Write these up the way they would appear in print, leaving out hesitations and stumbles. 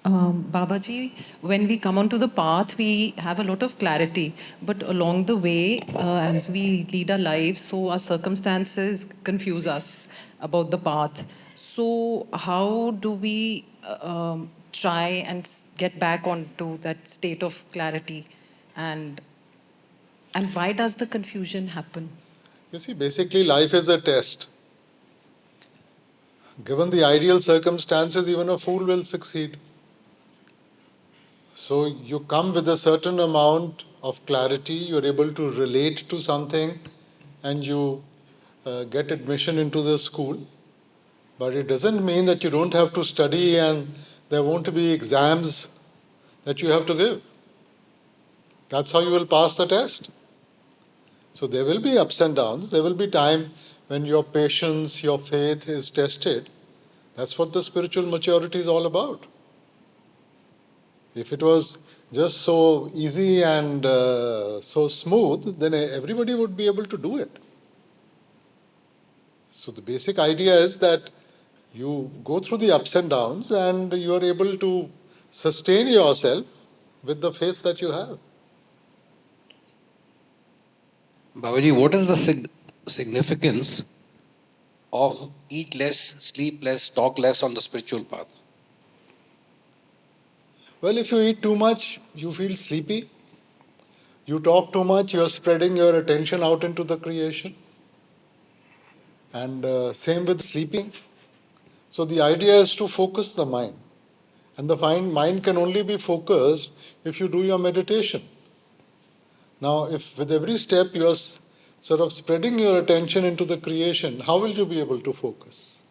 Babaji, when we come onto the path, we have a lot of clarity. But along the way, as we lead our lives, so our circumstances confuse us about the path. So, how do we try and get back onto that state of clarity? And, and why does the confusion happen? You see, basically, life is a test. Given the ideal circumstances, even a fool will succeed. So you come with a certain amount of clarity, you're able to relate to something, and you get admission into the school. But it doesn't mean that you don't have to study and there won't be exams that you have to give. That's how you will pass the test. So there will be ups and downs. There will be time when your patience, your faith is tested. That's what the spiritual maturity is all about. If it was just so easy and so smooth, then everybody would be able to do it. So the basic idea is that you go through the ups and downs and you are able to sustain yourself with the faith that you have. Babaji, what is the significance of eat less, sleep less, talk less on the spiritual path? Well, if you eat too much, you feel sleepy. You talk too much, you are spreading your attention out into the creation. And same with sleeping. So the idea is to focus the mind. And the mind can only be focused if you do your meditation. Now, if with every step you are sort of spreading your attention into the creation, how will you be able to focus?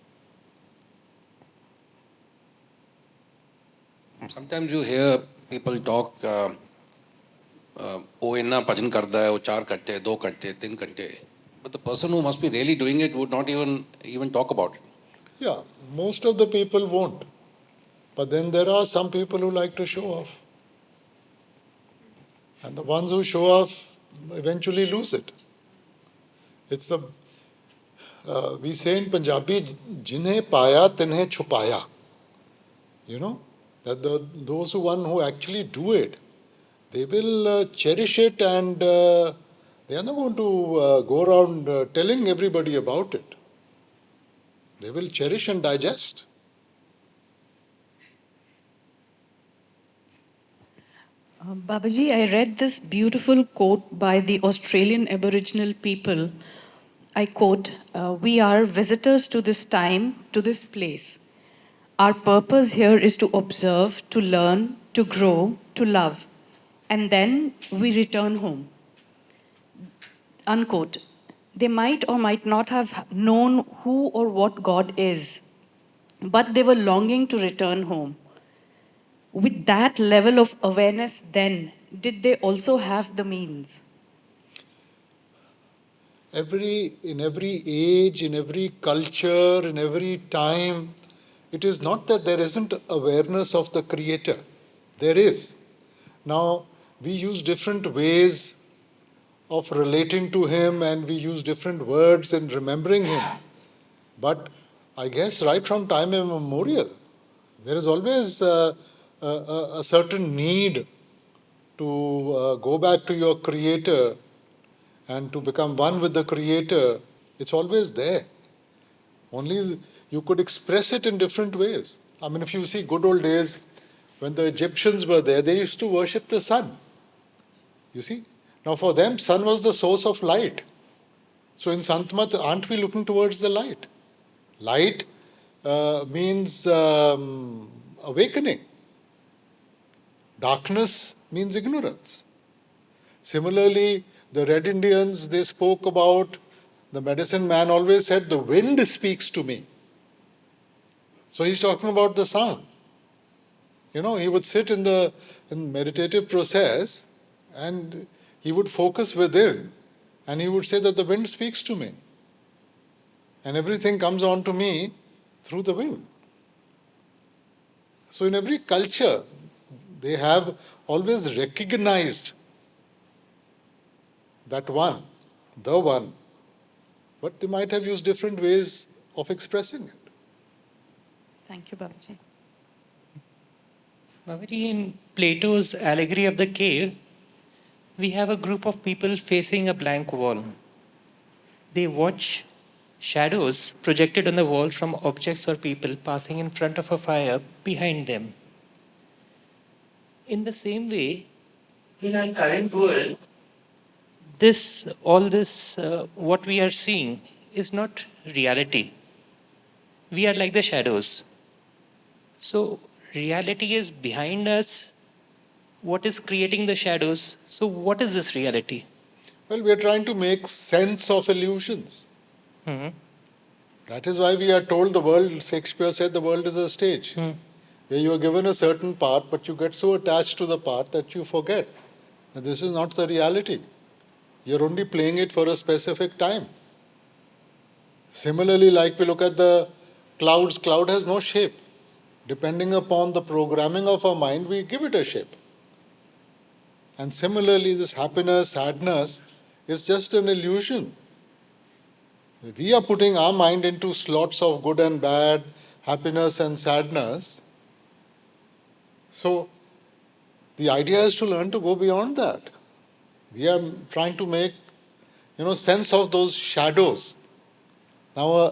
Sometimes you hear people talk, oh, inna bhajan karda hai, oh, 4 घंटे, 2 घंटे, 3 घंटे. But the person who must be really doing it would not even talk about it. Yeah, most of the people won't. But then there are some people who like to show off. And the ones who show off eventually lose it. It's the, we say in Punjabi, jinhe paya tinhe chupaya. You know, that those who actually do it, they will cherish it and they are not going to go around telling everybody about it. They will cherish and digest. Babaji, I read this beautiful quote by the Australian Aboriginal people. I quote, we are visitors to this time, to this place. Our purpose here is to observe, to learn, to grow, to love. And then we return home. Unquote. They might or might not have known who or what God is, but they were longing to return home. With that level of awareness, then, did they also have the means? In every age, in every culture, in every time, it is not that there isn't awareness of the Creator. There is. Now, we use different ways of relating to Him and we use different words in remembering Him. But I guess right from time immemorial, there is always a certain need to go back to your Creator and to become one with the Creator. It's always there. Only you could express it in different ways. I mean, if you see good old days, when the Egyptians were there, they used to worship the sun. You see? Now for them, sun was the source of light. So in Santmat, aren't we looking towards the light? Light means awakening. Darkness means ignorance. Similarly, the Red Indians, they spoke about, the medicine man always said, the wind speaks to me. So he's talking about the sound. You know, he would sit in meditative process and he would focus within and he would say that the wind speaks to me. And everything comes on to me through the wind. So in every culture, they have always recognized that one, the one, but they might have used different ways of expressing it. Thank you, Babaji. Babaji, in Plato's allegory of the cave, we have a group of people facing a blank wall. They watch shadows projected on the wall from objects or people passing in front of a fire behind them. In the same way, in our current world, what we are seeing is not reality. We are like the shadows. So, reality is behind us. What is creating the shadows? So, what is this reality? Well, we are trying to make sense of illusions. Mhm. That is why we are told the world, Shakespeare said, the world is a stage, where you are given a certain part, but you get so attached to the part that you forget that this is not the reality. You're only playing it for a specific time. Similarly, like we look at the clouds, cloud has no shape. Depending upon the programming of our mind, we give it a shape. And similarly, this happiness, sadness is just an illusion. We are putting our mind into slots of good and bad, happiness and sadness. So, the idea is to learn to go beyond that. We are trying to make, sense of those shadows. Now,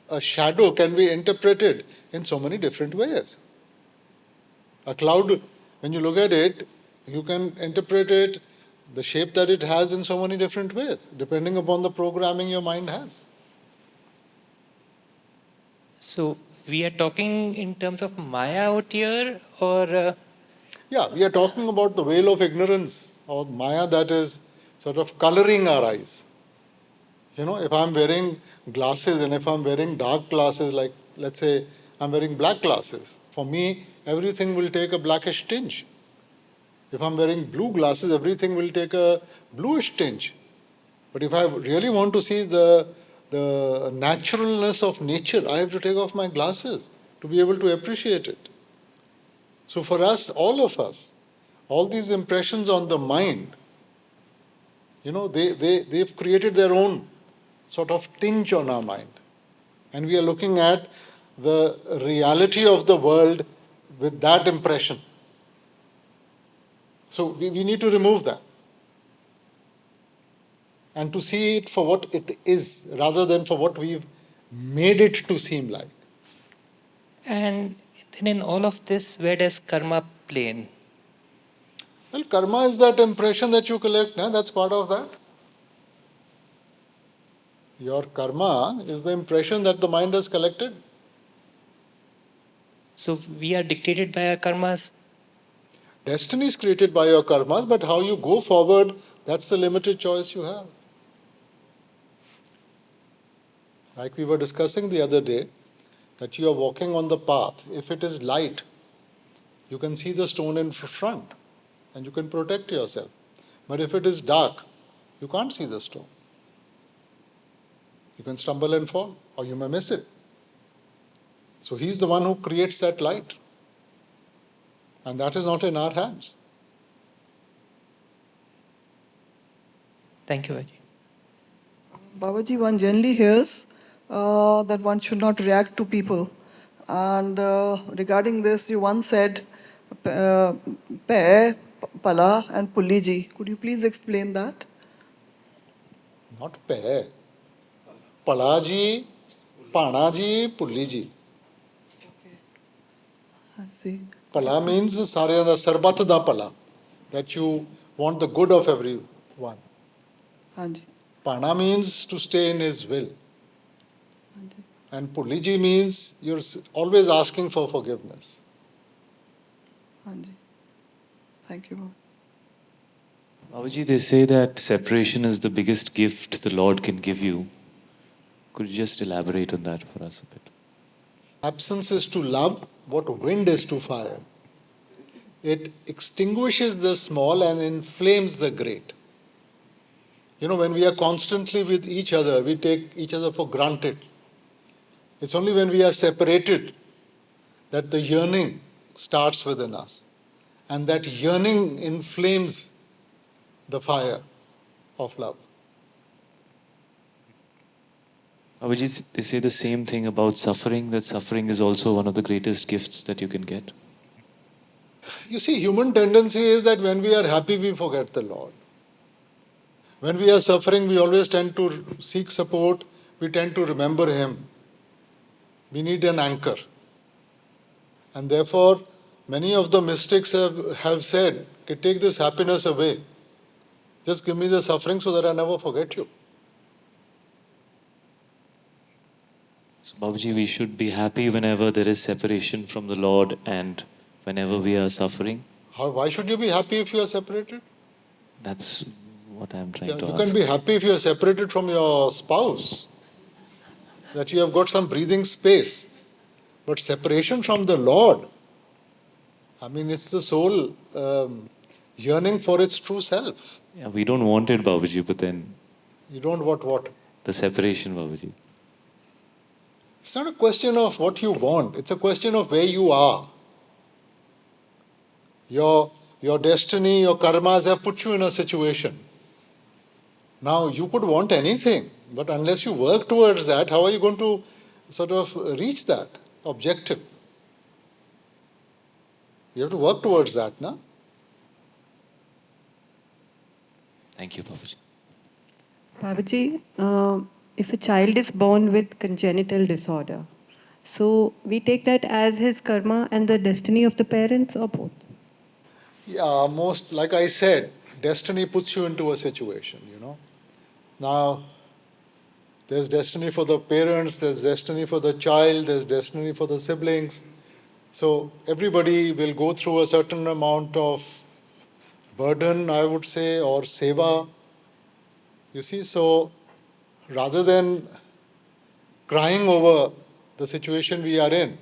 a shadow can be interpreted in so many different ways. A cloud, when you look at it, you can interpret it, the shape that it has in so many different ways, depending upon the programming your mind has. So, we are talking in terms of Maya out here, or Yeah, we are talking about the veil of ignorance or Maya that is sort of coloring our eyes. If I'm wearing glasses and if I'm wearing dark glasses, like let's say I'm wearing black glasses, for me, everything will take a blackish tinge. If I'm wearing blue glasses, everything will take a bluish tinge. But if I really want to see the naturalness of nature, I have to take off my glasses to be able to appreciate it. So for us, all of us, all these impressions on the mind, they've created their own sort of tinge on our mind. And we are looking at the reality of the world with that impression. So we need to remove that and to see it for what it is rather than for what we've made it to seem like. and then in all of this, where does karma play in? Well, karma is that impression that you collect, that's part of that. Your karma is the impression that the mind has collected. So, we are dictated by our karmas. Destiny is created by your karmas, but how you go forward, that's the limited choice you have. Like we were discussing the other day, that you are walking on the path. If it is light, you can see the stone in front and you can protect yourself. But if it is dark, you can't see the stone. You can stumble and fall, or you may miss it. So he's the one who creates that light. And that is not in our hands. Thank you, Babaji. Babaji, one generally hears that one should not react to people. And regarding this, you once said Pe, Pala, and Pulliji. Could you please explain that? Not Pe. Palaji, Panaji, Pulliji. I see. Pala means Saryada Sarbat da Pala, that you want the good of everyone. Hanji. Pana means to stay in his will. Hanji. And Pulliji means you're always asking for forgiveness. Hanji. Thank you. Babaji, they say that separation is the biggest gift the Lord can give you. Could you just elaborate on that for us a bit? Absence is to love what wind is to fire. It extinguishes the small and inflames the great. When we are constantly with each other, we take each other for granted. It's only when we are separated that the yearning starts within us. And that yearning inflames the fire of love. Babaji, they say the same thing about suffering, that suffering is also one of the greatest gifts that you can get. You see, human tendency is that when we are happy, we forget the Lord. When we are suffering, we always tend to seek support, we tend to remember Him. We need an anchor. And therefore, many of the mystics have said, "Okay, take this happiness away. Just give me the suffering so that I never forget you." So, Babaji, we should be happy whenever there is separation from the Lord and whenever we are suffering. Why should you be happy if you are separated? That's what I'm trying Yeah, to you ask. can be happy if you are separated from your spouse, that you have got some breathing space. But separation from the Lord, I mean, it's the soul yearning for its true self. Yeah, we don't want it, Babaji, but then You don't want what? the separation, Babaji. It's not a question of what you want, it's a question of where you are. Your destiny, your karmas have put you in a situation. Now, you could want anything, but unless you work towards that, how are you going to sort of reach that objective? You have to work towards that, no? Thank you, Babaji. Babaji, if a child is born with congenital disorder, so we take that as his karma and the destiny of the parents, or both? Yeah, most, like I said, destiny puts you into a situation, you know. Now, there's destiny for the parents, there's destiny for the child, there's destiny for the siblings. So everybody will go through a certain amount of burden, I would say, or seva. You see, so rather than crying over the situation we are in,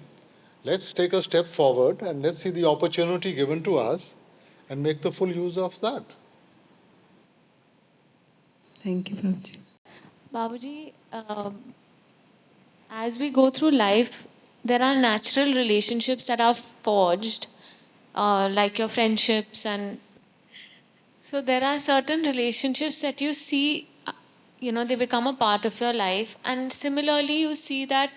let's take a step forward and let's see the opportunity given to us and make the full use of that. Thank you, Babaji. Babuji, as we go through life, there are natural relationships that are forged, like your friendships, and so there are certain relationships that you see, they become a part of your life, and similarly, you see that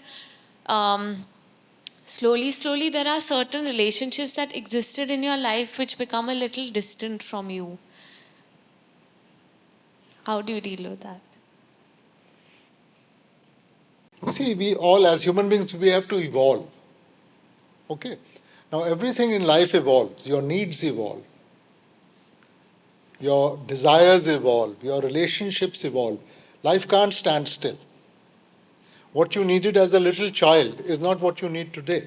slowly, there are certain relationships that existed in your life which become a little distant from you. How do you deal with that? You see, we all, as human beings, we have to evolve. Okay? Now, everything in life evolves. Your needs evolve. Your desires evolve. Your relationships evolve. Life can't stand still. What you needed as a little child is not what you need today.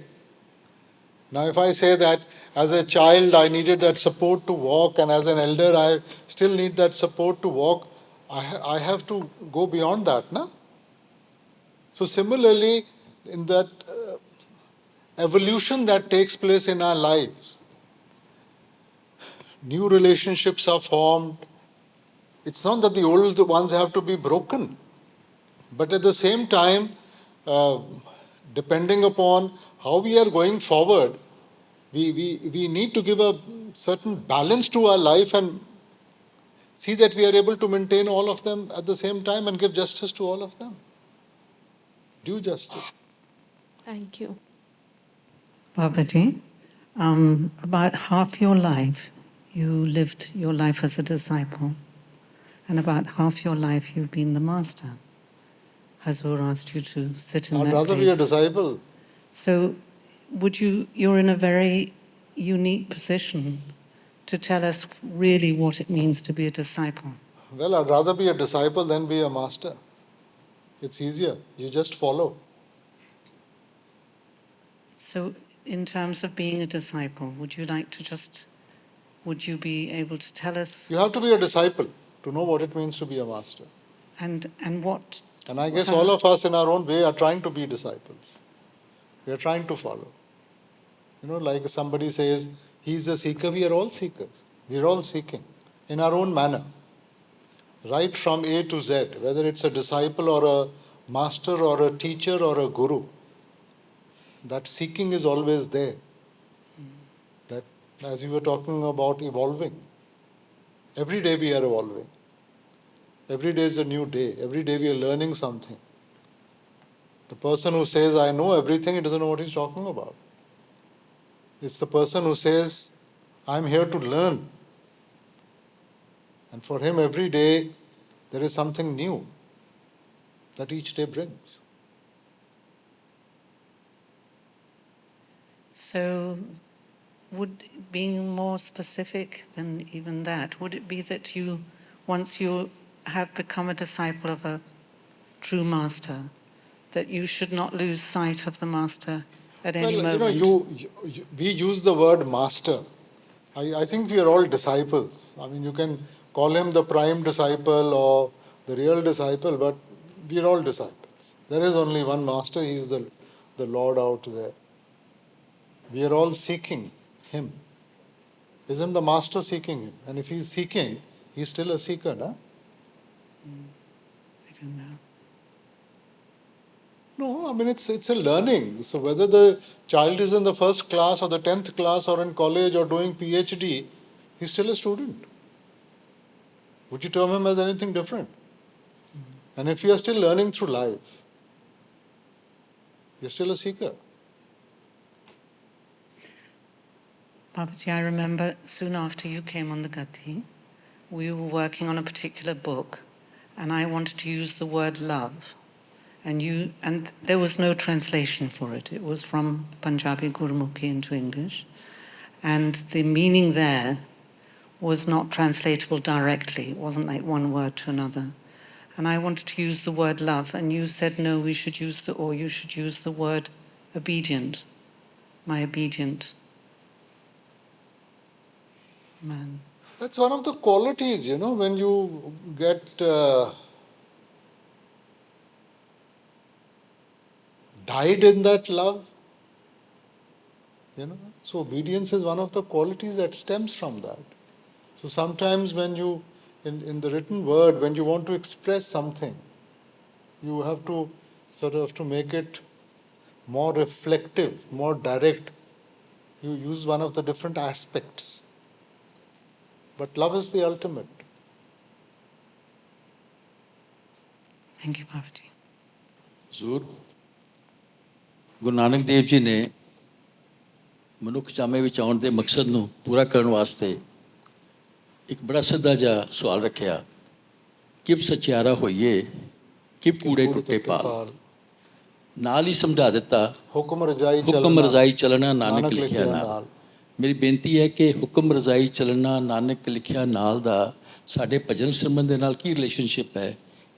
Now, if I say that as a child I needed that support to walk, and as an elder I still need that support to walk, I have to go beyond that, no? So, similarly, in that evolution that takes place in our lives, new relationships are formed. It's not that the old ones have to be broken, but at the same time, depending upon how we are going forward, we need to give a certain balance to our life and see that we are able to maintain all of them at the same time and give justice to all of them. Due justice. Thank you. Babaji, about half your life you lived your life as a disciple, and about half your life you've been the master. Hazur asked you to sit in I'd that rather place. be a disciple. So, you're in a very unique position to tell us really what it means to be a disciple. Well, I'd rather be a disciple than be a master. It's easier. You just follow. So, in terms of being a disciple, would you be able to tell us? You have to be a disciple to know what it means to be a master. And what? And I guess all of us in our own way are trying to be disciples. We are trying to follow. You know, like somebody says, he's a seeker, we are all seekers. We are all seeking in our own manner. Right from A to Z, whether it's a disciple or a master or a teacher or a guru, that seeking is always there. That, as we were talking about evolving, every day we are evolving. Every day is a new day. Every day we are learning something. The person who says, I know everything, he doesn't know what he's talking about. It's the person who says, I'm here to learn. And for him, every day, there is something new that each day brings. So, would being more specific than even that, would it be that you, once you have become a disciple of a true master, that you should not lose sight of the master at any Well, moment? we use the word master. I think we are all disciples. I mean, you can call him the prime disciple or the real disciple, but we are all disciples. There is only one master, he is the Lord out there. We are all seeking him. Isn't the master seeking him? And if he's seeking, he's still a seeker, no? I don't know. No, I mean, it's a learning. So whether the child is in the first class or the 10th class or in college or doing PhD, he's still a student. Would you term him as anything different? And if you are still learning through life, you're still a seeker. Babaji, I remember soon after you came on the Gati, we were working on a particular book, and I wanted to use the word love. And there was no translation for it. It was from Punjabi Gurmukhi into English. And the meaning there was not translatable directly. It wasn't like one word to another. And I wanted to use the word love, and you said, no, you should use the word obedient, my obedient man. That's one of the qualities, when you get died in that love, So obedience is one of the qualities that stems from that. So sometimes when you, in the written word, when you want to express something, you have to sort of to make it more reflective, more direct. You use one of the different aspects. But love is the ultimate. Thank you, Babaji. ਜ਼ਰੂਰ ਗੁਰੂ ਨਾਨਕ ਦੇਵ ਜੀ ਨੇ ਮਨੁੱਖ ਚਾਮੇ ਵਿੱਚ ਆਉਣ ਦੇ ਮਕਸਦ ਨੂੰ ਪੂਰਾ ਕਰਨ ਵਾਸਤੇ ਇੱਕ ਬੜਾ ਸਿੱਧਾ ਜਿਹਾ ਸਵਾਲ ਰੱਖਿਆ, ਕਿਵ ਸਚਿਆਰਾ ਹੋਈਏ ਕਿਵ ਕੂੜੇ ਟੁੱਟੇ ਪਾਲ। ਨਾਲ ਹੀ ਸਮਝਾ ਦਿੱਤਾ, ਹੁਕਮ ਰਜ਼ਾਈ ਚੱਲਣਾ ਨਾਨਕ ਲਿਖਿਆ ਨਾਲ। ਮੇਰੀ ਬੇਨਤੀ ਹੈ ਕਿ ਹੁਕਮ ਰਜ਼ਾਈ ਚੱਲਣਾ ਨਾਨਕ ਲਿਖਿਆ ਨਾਲ ਦਾ ਸਾਡੇ ਭਜਨ ਸਿਮਰਨ ਦੇ ਨਾਲ ਕੀ ਰਿਲੇਸ਼ਨਸ਼ਿਪ ਹੈ,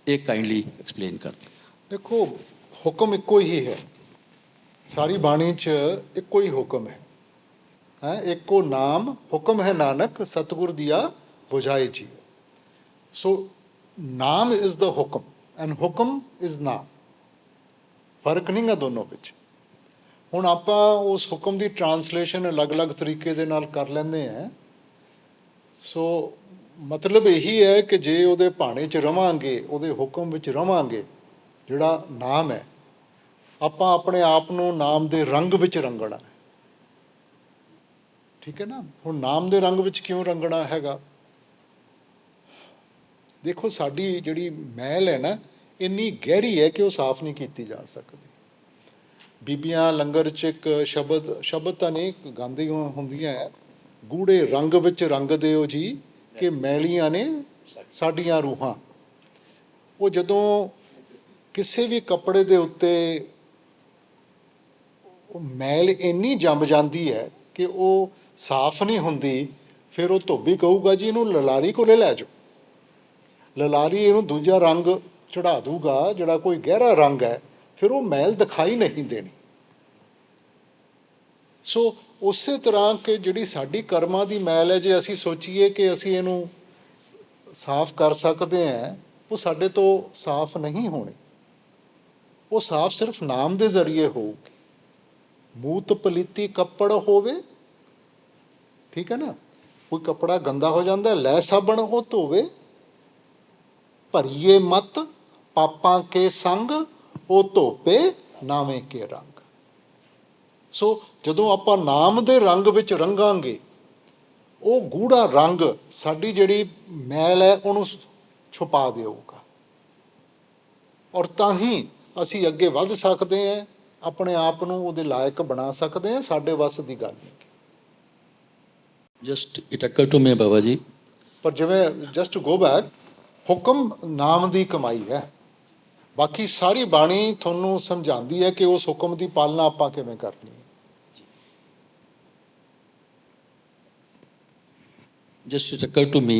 ਇਹ ਕਾਈਂਡਲੀ ਐਕਸਪਲੇਨ ਕਰ ਦਿਓ। ਦੇਖੋ, ਹੁਕਮ ਇੱਕੋ ਹੀ ਹੈ, ਸਾਰੀ ਬਾਣੀ 'ਚ ਇੱਕੋ ਹੀ ਹੁਕਮ ਹੈ। ਇੱਕੋ ਨਾਮ ਹੁਕਮ ਹੈ ਨਾਨਕ ਸਤਿਗੁਰ ਦੀਆ ਬੁਝਾਏ ਜੀ। ਸੋ ਨਾਮ ਇਜ਼ ਦਾ ਹੁਕਮ ਐਂਡ ਹੁਕਮ ਇਜ਼ ਨਾਮ, ਫਰਕ ਨਹੀਂ ਗਾ ਦੋਨੋਂ ਵਿੱਚ। ਹੁਣ ਆਪਾਂ ਉਸ ਹੁਕਮ ਦੀ ਟਰਾਂਸਲੇਸ਼ਨ ਅਲੱਗ-ਅਲੱਗ ਤਰੀਕੇ ਦੇ ਨਾਲ ਕਰ ਲੈਂਦੇ ਹਾਂ। ਸੋ ਮਤਲਬ ਇਹੀ ਹੈ ਕਿ ਜੇ ਉਹਦੇ ਭਾਣੇ 'ਚ ਰਵਾਂਗੇ, ਉਹਦੇ ਹੁਕਮ ਵਿੱਚ ਰਵਾਂਗੇ, ਜਿਹੜਾ ਨਾਮ ਹੈ, ਆਪਾਂ ਆਪਣੇ ਆਪ ਨੂੰ ਨਾਮ ਦੇ ਰੰਗ ਵਿੱਚ ਰੰਗਣਾ ਹੈ। ਠੀਕ ਹੈ ਨਾ। ਹੁਣ ਨਾਮ ਦੇ ਰੰਗ ਵਿੱਚ ਕਿਉਂ ਰੰਗਣਾ ਹੈਗਾ? ਦੇਖੋ, ਸਾਡੀ ਜਿਹੜੀ ਮੈਲ ਹੈ ਨਾ, ਇੰਨੀ ਗਹਿਰੀ ਹੈ ਕਿ ਉਹ ਸਾਫ਼ ਨਹੀਂ ਕੀਤੀ ਜਾ ਸਕਦੀ। ਬੀਬੀਆਂ ਲੰਗਰ 'ਚ ਇੱਕ ਸ਼ਬਦ ਤਾਂ ਨਹੀਂ ਗਾਉਂਦੀਆਂ ਹੁੰਦੀਆਂ ਹੈ, ਗੂੜੇ ਰੰਗ ਵਿੱਚ ਰੰਗ ਦਿਓ ਜੀ ਕਿ ਮੈਲੀਆਂ ਨੇ ਸਾਡੀਆਂ ਰੂਹਾਂ। ਉਹ ਜਦੋਂ ਕਿਸੇ ਵੀ ਕੱਪੜੇ ਦੇ ਉੱਤੇ ਉਹ ਮੈਲ ਇੰਨੀ ਜੰਮ ਜਾਂਦੀ ਹੈ ਕਿ ਉਹ ਸਾਫ਼ ਨਹੀਂ ਹੁੰਦੀ, ਫਿਰ ਉਹ ਧੋਬੀ ਕਹੂਗਾ ਜੀ ਇਹਨੂੰ ਲਲਾਰੀ ਕੋਲੇ ਲੈ ਜਾਓ। ਲਲਾਰੀ ਇਹਨੂੰ ਦੂਜਾ ਰੰਗ ਚੜ੍ਹਾ ਦੂਗਾ, ਜਿਹੜਾ ਕੋਈ ਗਹਿਰਾ ਰੰਗ ਹੈ, ਫਿਰ ਉਹ ਮੈਲ ਦਿਖਾਈ ਨਹੀਂ ਦੇਣੀ। ਸੋ ਉਸੇ ਤਰ੍ਹਾਂ ਕਿ ਜਿਹੜੀ ਸਾਡੀ ਕਰਮਾਂ ਦੀ ਮੈਲ ਹੈ, ਜੇ ਅਸੀਂ ਸੋਚੀਏ ਕਿ ਅਸੀਂ ਇਹਨੂੰ ਸਾਫ਼ ਕਰ ਸਕਦੇ ਹਾਂ, ਉਹ ਸਾਡੇ ਤੋਂ ਸਾਫ਼ ਨਹੀਂ ਹੋਣੀ। ਉਹ ਸਾਫ਼ ਸਿਰਫ ਨਾਮ ਦੇ ਜ਼ਰੀਏ ਹੋਊਗੀ। ਮੂਤ ਪਲੀਤੀ ਕੱਪੜ ਹੋਵੇ, ਠੀਕ ਹੈ ਨਾ। ਕੋਈ ਕੱਪੜਾ ਗੰਦਾ ਹੋ ਜਾਂਦਾ, ਲੈ ਸਾਬਣ ਉਹ ਧੋਵੇ। ਭਰੀਏ ਮਤ ਪਾਪਾਂ ਕੇ ਸੰਗ, ਉਹ ਧੋਪੇ ਨਾਵੇਂ ਕੇ ਰੰਗ। ਸੋ ਜਦੋਂ ਆਪਾਂ ਨਾਮ ਦੇ ਰੰਗ ਵਿੱਚ ਰੰਗਾਂਗੇ, ਉਹ ਗੂੜਾ ਰੰਗ ਸਾਡੀ ਜਿਹੜੀ ਮੈਲ ਹੈ ਉਹਨੂੰ ਛੁਪਾ ਦੇਊਗਾ, ਔਰ ਤਾਂ ਹੀ ਅਸੀਂ ਅੱਗੇ ਵੱਧ ਸਕਦੇ ਹਾਂ, ਆਪਣੇ ਆਪ ਨੂੰ ਉਹਦੇ ਲਾਇਕ ਬਣਾ ਸਕਦੇ ਹਾਂ। ਸਾਡੇ ਵੱਸ ਦੀ ਗੱਲ ਨਹੀਂ। Just it occurred to me, Baba Ji. ਪਰ ਜਿਵੇਂ ਜਸਟ ਟੂ ਗੋ ਬੈਕ, ਹੁਕਮ ਨਾਮ ਦੀ ਕਮਾਈ ਹੈ। ਬਾਕੀ ਸਾਰੀ ਬਾਣੀ ਤੁਹਾਨੂੰ ਸਮਝਾਉਂਦੀ ਹੈ ਕਿ ਉਸ ਹੁਕਮ ਦੀ ਪਾਲਣਾ ਆਪਾਂ ਕਿਵੇਂ ਕਰਨੀ ਹੈ। Just it occurred to me,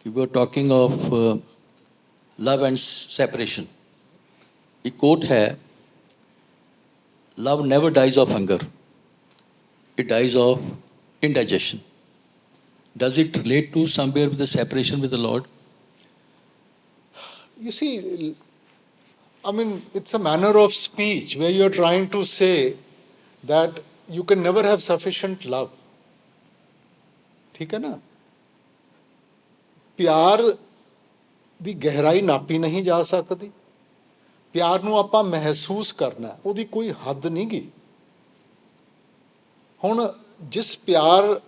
we were talking of love and separation. एक quote है, love never dies of hunger, it dies of indigestion. Does it relate to somewhere with the separation with the Lord? You see, I mean, it's a manner of speech where you're trying to say that you can never have sufficient love. ठीक है ना? ਪਿਆਰ ਦੀ ਗਹਿਰਾਈ ਨਾਪੀ ਨਹੀਂ ਜਾ ਸਕਦੀ। ਪਿਆਰ ਨੂੰ ਆਪਾਂ ਮਹਿਸੂਸ ਕਰਨਾ, ਉਹਦੀ ਕੋਈ ਹੱਦ ਨਹੀਂ ਗੀ। ਹੁਣ ਜਿਸ ਪਿਆਰ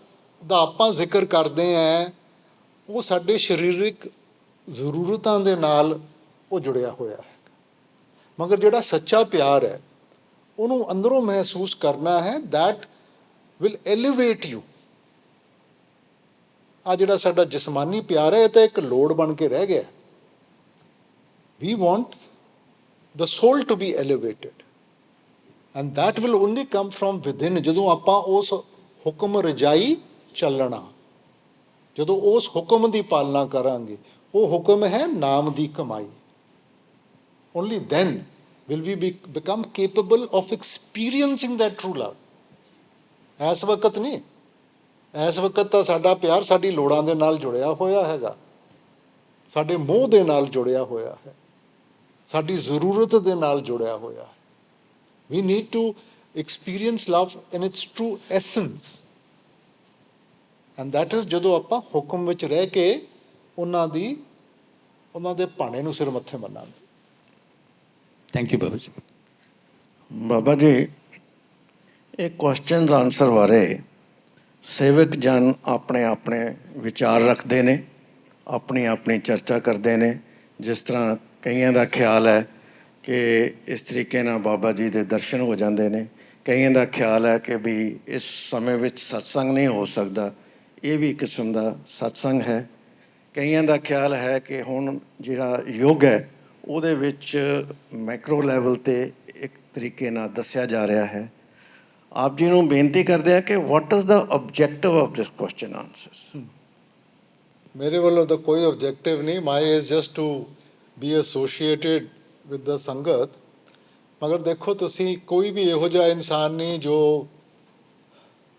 ਦਾ ਆਪਾਂ ਜ਼ਿਕਰ ਕਰਦੇ ਆਂ, ਉਹ ਸਾਡੇ ਸਰੀਰਕ ਜ਼ਰੂਰਤਾਂ ਦੇ ਨਾਲ ਉਹ ਜੁੜਿਆ ਹੋਇਆ ਹੈ। ਮਗਰ ਜਿਹੜਾ ਸੱਚਾ ਪਿਆਰ ਹੈ, ਉਹਨੂੰ ਅੰਦਰੋਂ ਮਹਿਸੂਸ ਕਰਨਾ ਹੈ। That will elevate you. ਆ ਜਿਹੜਾ ਸਾਡਾ ਜਿਸਮਾਨੀ ਪਿਆਰ ਹੈ, ਇਹ ਤਾਂ ਇੱਕ ਲੋੜ ਬਣ ਕੇ ਰਹਿ ਗਿਆ। We want the soul to be elevated, and that will only come from within. ਜਦੋਂ ਆਪਾਂ ਉਸ ਹੁਕਮ ਰਜਾਈ ਚੱਲਣਾ, ਜਦੋਂ ਉਸ ਹੁਕਮ ਦੀ ਪਾਲਣਾ ਕਰਾਂਗੇ, ਉਹ ਹੁਕਮ ਹੈ ਨਾਮ ਦੀ ਕਮਾਈ। Only then will we become capable of experiencing that true love. ਇਸ ਵਕਤ ਨਹੀਂ। ਇਸ ਵਕਤ ਤਾਂ ਸਾਡਾ ਪਿਆਰ ਸਾਡੀ ਲੋੜਾਂ ਦੇ ਨਾਲ ਜੁੜਿਆ ਹੋਇਆ ਹੈਗਾ, ਸਾਡੇ ਮੋਹ ਦੇ ਨਾਲ ਜੁੜਿਆ ਹੋਇਆ ਹੈ, ਸਾਡੀ ਜ਼ਰੂਰਤ ਦੇ ਨਾਲ ਜੁੜਿਆ ਹੋਇਆ ਹੈ। We need to experience love in its true essence, and that is ਜਦੋਂ ਆਪਾਂ ਹੁਕਮ ਵਿੱਚ ਰਹਿ ਕੇ ਉਹਨਾਂ ਦੇ ਭਾਣੇ ਨੂੰ ਸਿਰ ਮੱਥੇ ਮੰਨਾਂਗੇ। Thank you, Baba Ji. Baba ji, ਇਹ ਕੁਐਸਚਨਸ ਆਨਸਰ ਬਾਰੇ ਸੇਵਕ ਜਨ ਆਪਣੇ ਆਪਣੇ ਵਿਚਾਰ ਰੱਖਦੇ ਨੇ, ਆਪਣੀ ਆਪਣੀ ਚਰਚਾ ਕਰਦੇ ਨੇ। ਜਿਸ ਤਰ੍ਹਾਂ ਕਈਆਂ ਦਾ ਖਿਆਲ ਹੈ ਕਿ ਇਸ ਤਰੀਕੇ ਨਾਲ ਬਾਬਾ ਜੀ ਦੇ ਦਰਸ਼ਨ ਹੋ ਜਾਂਦੇ ਨੇ, ਕਈਆਂ ਦਾ ਖਿਆਲ ਹੈ ਕਿ ਵੀ ਇਸ ਸਮੇਂ ਵਿੱਚ ਸਤਸੰਗ ਨਹੀਂ ਹੋ ਸਕਦਾ, ਇਹ ਵੀ ਕਿਸਮ ਦਾ ਸਤਸੰਗ ਹੈ। ਕਈਆਂ ਦਾ ਖਿਆਲ ਹੈ ਕਿ ਹੁਣ ਜਿਹੜਾ ਯੁੱਗ ਹੈ, ਉਹਦੇ ਵਿੱਚ ਮੈਕਰੋ ਲੈਵਲ 'ਤੇ ਇੱਕ ਤਰੀਕੇ ਨਾਲ ਦੱਸਿਆ ਜਾ ਰਿਹਾ ਹੈ। ਆਪ ਜੀ ਨੂੰ ਬੇਨਤੀ ਕਰਦੇ ਆ ਕਿ what is the objective of this question answers. ਮੇਰੇ ਵੱਲੋਂ ਤਾਂ ਕੋਈ ਆਬਜੈਕਟਿਵ ਨਹੀਂ। My is just to be associated with the sangat. ਮਗਰ ਦੇਖੋ, ਤੁਸੀਂ ਕੋਈ ਵੀ ਇਹੋ ਜਿਹਾ ਇਨਸਾਨ ਨਹੀਂ ਜੋ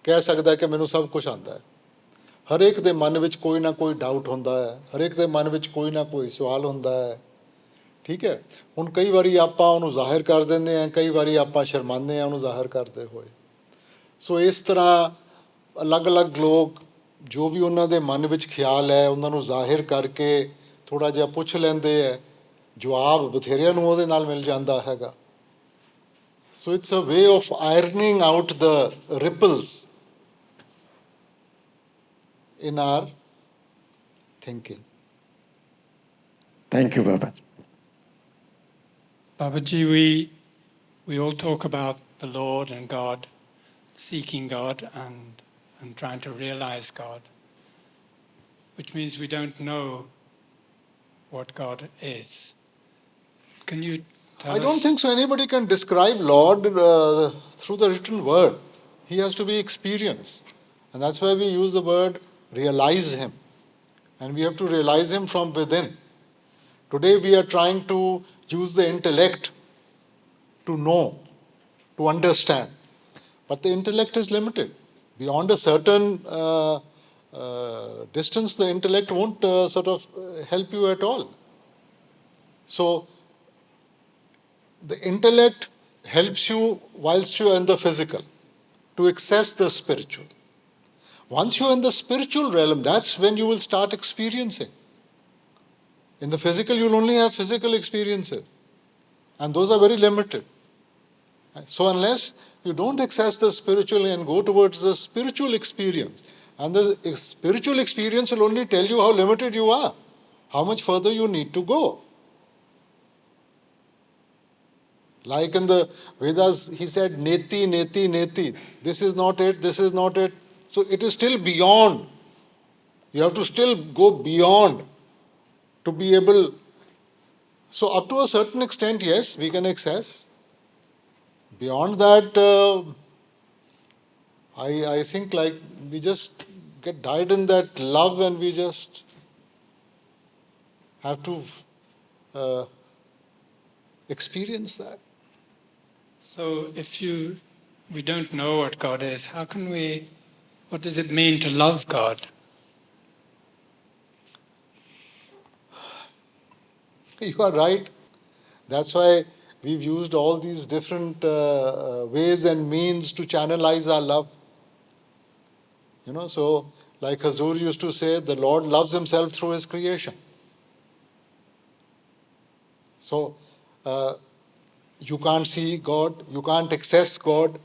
ਕਹਿ ਸਕਦਾ ਕਿ ਮੈਨੂੰ ਸਭ ਕੁਝ ਆਉਂਦਾ ਹੈ। ਹਰੇਕ ਦੇ ਮਨ ਵਿੱਚ ਕੋਈ ਨਾ ਕੋਈ ਡਾਊਟ ਹੁੰਦਾ ਹੈ, ਹਰੇਕ ਦੇ ਮਨ ਵਿੱਚ ਕੋਈ ਨਾ ਕੋਈ ਸਵਾਲ ਹੁੰਦਾ ਹੈ। ਠੀਕ ਹੈ, ਹੁਣ ਕਈ ਵਾਰੀ ਆਪਾਂ ਉਹਨੂੰ ਜ਼ਾਹਿਰ ਕਰ ਦਿੰਦੇ ਹਾਂ, ਕਈ ਵਾਰੀ ਆਪਾਂ ਸ਼ਰਮਾਉਂਦੇ ਹਾਂ ਉਹਨੂੰ ਜ਼ਾਹਿਰ ਕਰਦੇ ਹੋਏ। ਸੋ ਇਸ ਤਰ੍ਹਾਂ ਅਲੱਗ-ਅਲੱਗ ਲੋਕ ਜੋ ਵੀ ਉਹਨਾਂ ਦੇ ਮਨ ਵਿੱਚ ਖਿਆਲ ਹੈ, ਉਹਨਾਂ ਨੂੰ ਜ਼ਾਹਿਰ ਕਰਕੇ ਥੋੜ੍ਹਾ ਜਿਹਾ ਪੁੱਛ ਲੈਂਦੇ ਹੈ, ਜਵਾਬ ਬਥੇਰਿਆਂ ਨੂੰ ਉਹਦੇ ਨਾਲ ਮਿਲ ਜਾਂਦਾ ਹੈਗਾ। So it's a way of ironing out the ripples in our thinking. Thank you, Baba. Babaji, we all talk about the Lord and God, seeking God and trying to realize God, which means we don't know what God is. Can you tell us? I don't think so. Anybody can describe Lord through the written word. He has to be experienced. And that's why we use the word realize him, and we have to realize him from within. Today we are trying to use the intellect to know, to understand, but the intellect is limited. Beyond a certain distance, the intellect won't help you at all. So the intellect helps you whilst you are in the physical to access the spiritual. Once you're in the spiritual realm, that's when you will start experiencing. In the physical, you'll only have physical experiences, and those are very limited. So unless you don't access the spiritual and go towards the spiritual experience, and the spiritual experience will only tell you how limited you are, how much further you need to go. Like in the Vedas, he said, neti, neti, neti. This is not it, this is not it. So it is still beyond. You have to still go beyond to be able. So up to a certain extent, yes, we can access. Beyond that, I think like we just get died in that love and we just have to experience that. So if we don't know what God is, what does it mean to love God? You are right. That's why we've used all these different ways and means to channelize our love. So like Hazur used to say, the Lord loves himself through his creation. So you can't see God, you can't access God,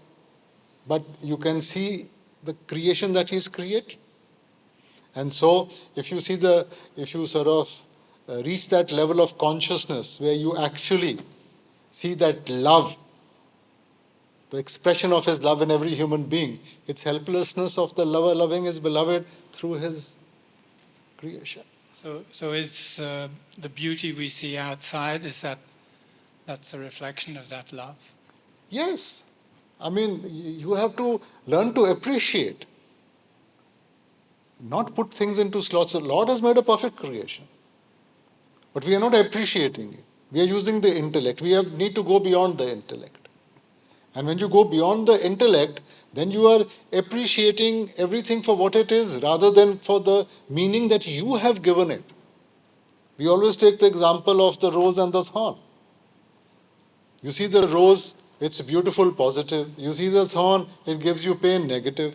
but you can see the creation that he's created. And so if you sort of reach that level of consciousness where you actually see that love, the expression of his love in every human being, its helplessness of the lover loving his beloved through his creation. So is the beauty we see outside, that's a reflection of that love? Yes. I mean, you have to learn to appreciate, not put things into slots. The Lord has made a perfect creation, but we are not appreciating it. We are using the intellect. We need to go beyond the intellect. And when you go beyond the intellect, then you are appreciating everything for what it is rather than for the meaning that you have given it. We always take the example of the rose and the thorn. You see the rose, it's beautiful, positive. You see the thorn, it gives you pain, negative.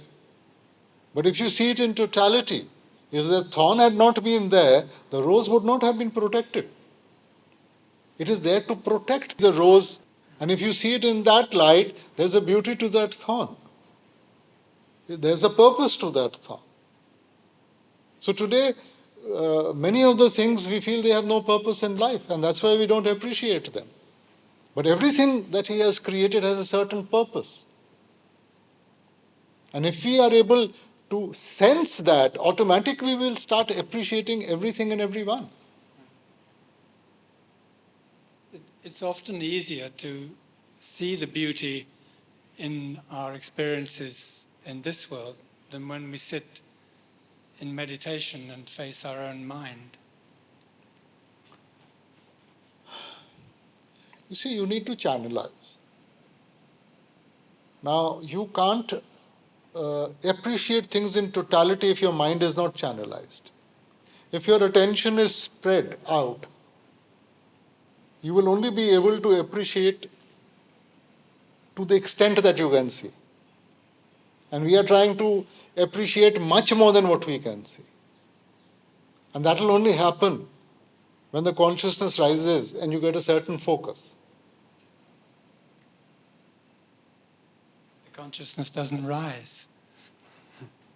But if you see it in totality, if the thorn had not been there, the rose would not have been protected. It is there to protect the rose. And if you see it in that light, there's a beauty to that thorn. There's a purpose to that thorn. So today, many of the things we feel they have no purpose in life, and that's why we don't appreciate them. But everything that he has created has a certain purpose. And if we are able to sense that, automatically we will start appreciating everything and everyone. It's often easier to see the beauty in our experiences in this world than when we sit in meditation and face our own mind. You see, you need to channelize. Now, you can't appreciate things in totality if your mind is not channelized. If your attention is spread out, you will only be able to appreciate to the extent that you can see. And we are trying to appreciate much more than what we can see. And that will only happen when the consciousness rises and you get a certain focus. The consciousness doesn't rise.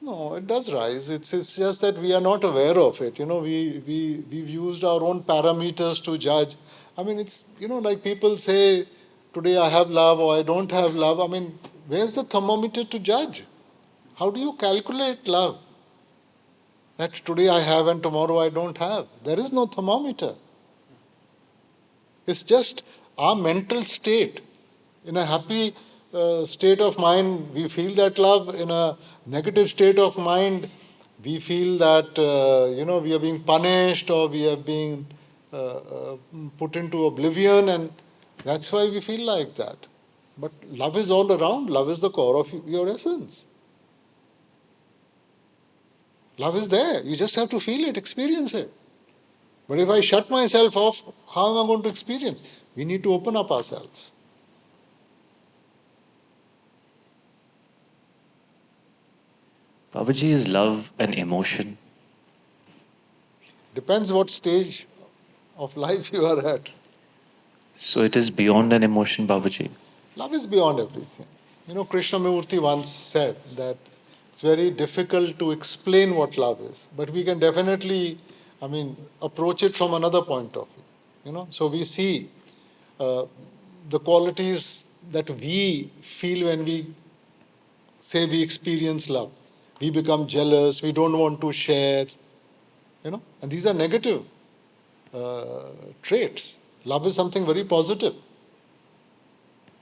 No, it does rise. It's just that we are not aware of it. We've used our own parameters to judge. I mean, it's, like people say, today I have love or I don't have love. I mean, where's the thermometer to judge? How do you calculate love? That today I have and tomorrow I don't have. There is no thermometer. It's just our mental state. In a happy state of mind, we feel that love. In a negative state of mind, we feel that, we are being punished or we are being put into oblivion, and that's why we feel like that. But love is all around. Love is the core of your essence. Love is there. You just have to feel it, experience it. But if I shut myself off, how am I going to experience? We need to open up ourselves. Babaji, is love an emotion? Depends what stage of life you are at. So it is beyond an emotion, Babaji? Love is beyond everything. Krishnamurti once said that it's very difficult to explain what love is, but we can definitely, approach it from another point of view. So we see the qualities that we feel when we say we experience love. we become jealous, we don't want to share, and these are negative traits. Love is something very positive.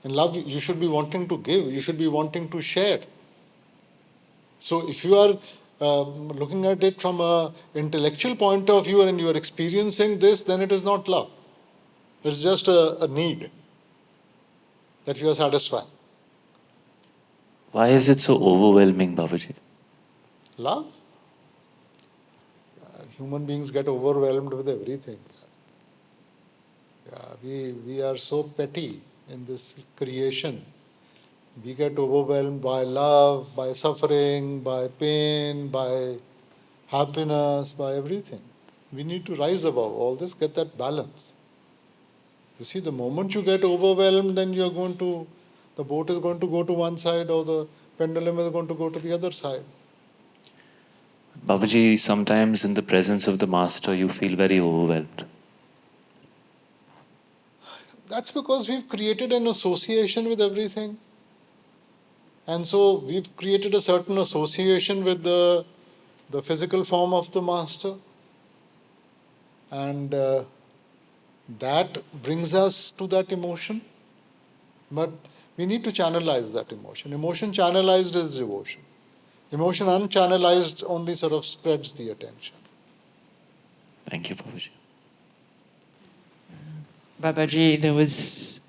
In love, you should be wanting to give, you should be wanting to share. So if you are looking at it from an intellectual point of view and you are experiencing this, then it is not love. It's just a need that you are satisfying. Why is it so overwhelming, Babaji? Love? Human beings get overwhelmed with everything. We are so petty in this creation. We get overwhelmed by love, by suffering, by pain, by happiness, by everything. We need to rise above all this, get that balance. You see, the moment you get overwhelmed, then the boat is going to go to one side or the pendulum is going to go to the other side. Babaji, sometimes in the presence of the Master, you feel very overwhelmed. That's because we've created an association with everything. And so we've created a certain association with the physical form of the Master. And that brings us to that emotion. But we need to channelize that emotion. Emotion channelized is devotion. Emotion unchannelized only sort of spreads the attention. Thank you, Babaji. Babaji, there was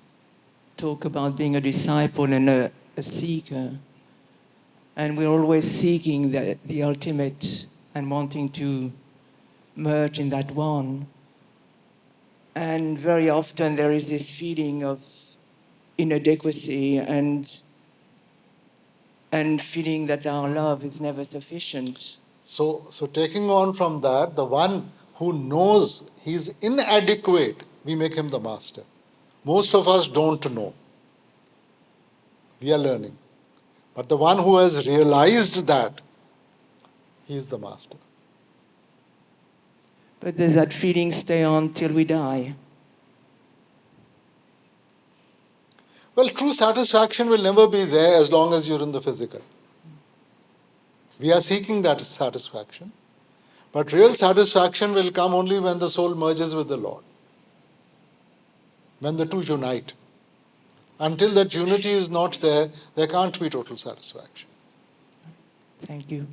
talk about being a disciple and a seeker. And we're always seeking the ultimate and wanting to merge in that one. And very often there is this feeling of inadequacy and feeling that our love is never sufficient. So taking on from that, the one who knows he's inadequate, we make him the Master. Most of us don't know. We are learning. But the one who has realized that, he is the Master. But does that feeling stay on till we die? Well, true satisfaction will never be there as long as you're in the physical. We are seeking that satisfaction. But real satisfaction will come only when the soul merges with the Lord. When the two unite. Until that unity is not there, there can't be total satisfaction. Thank you.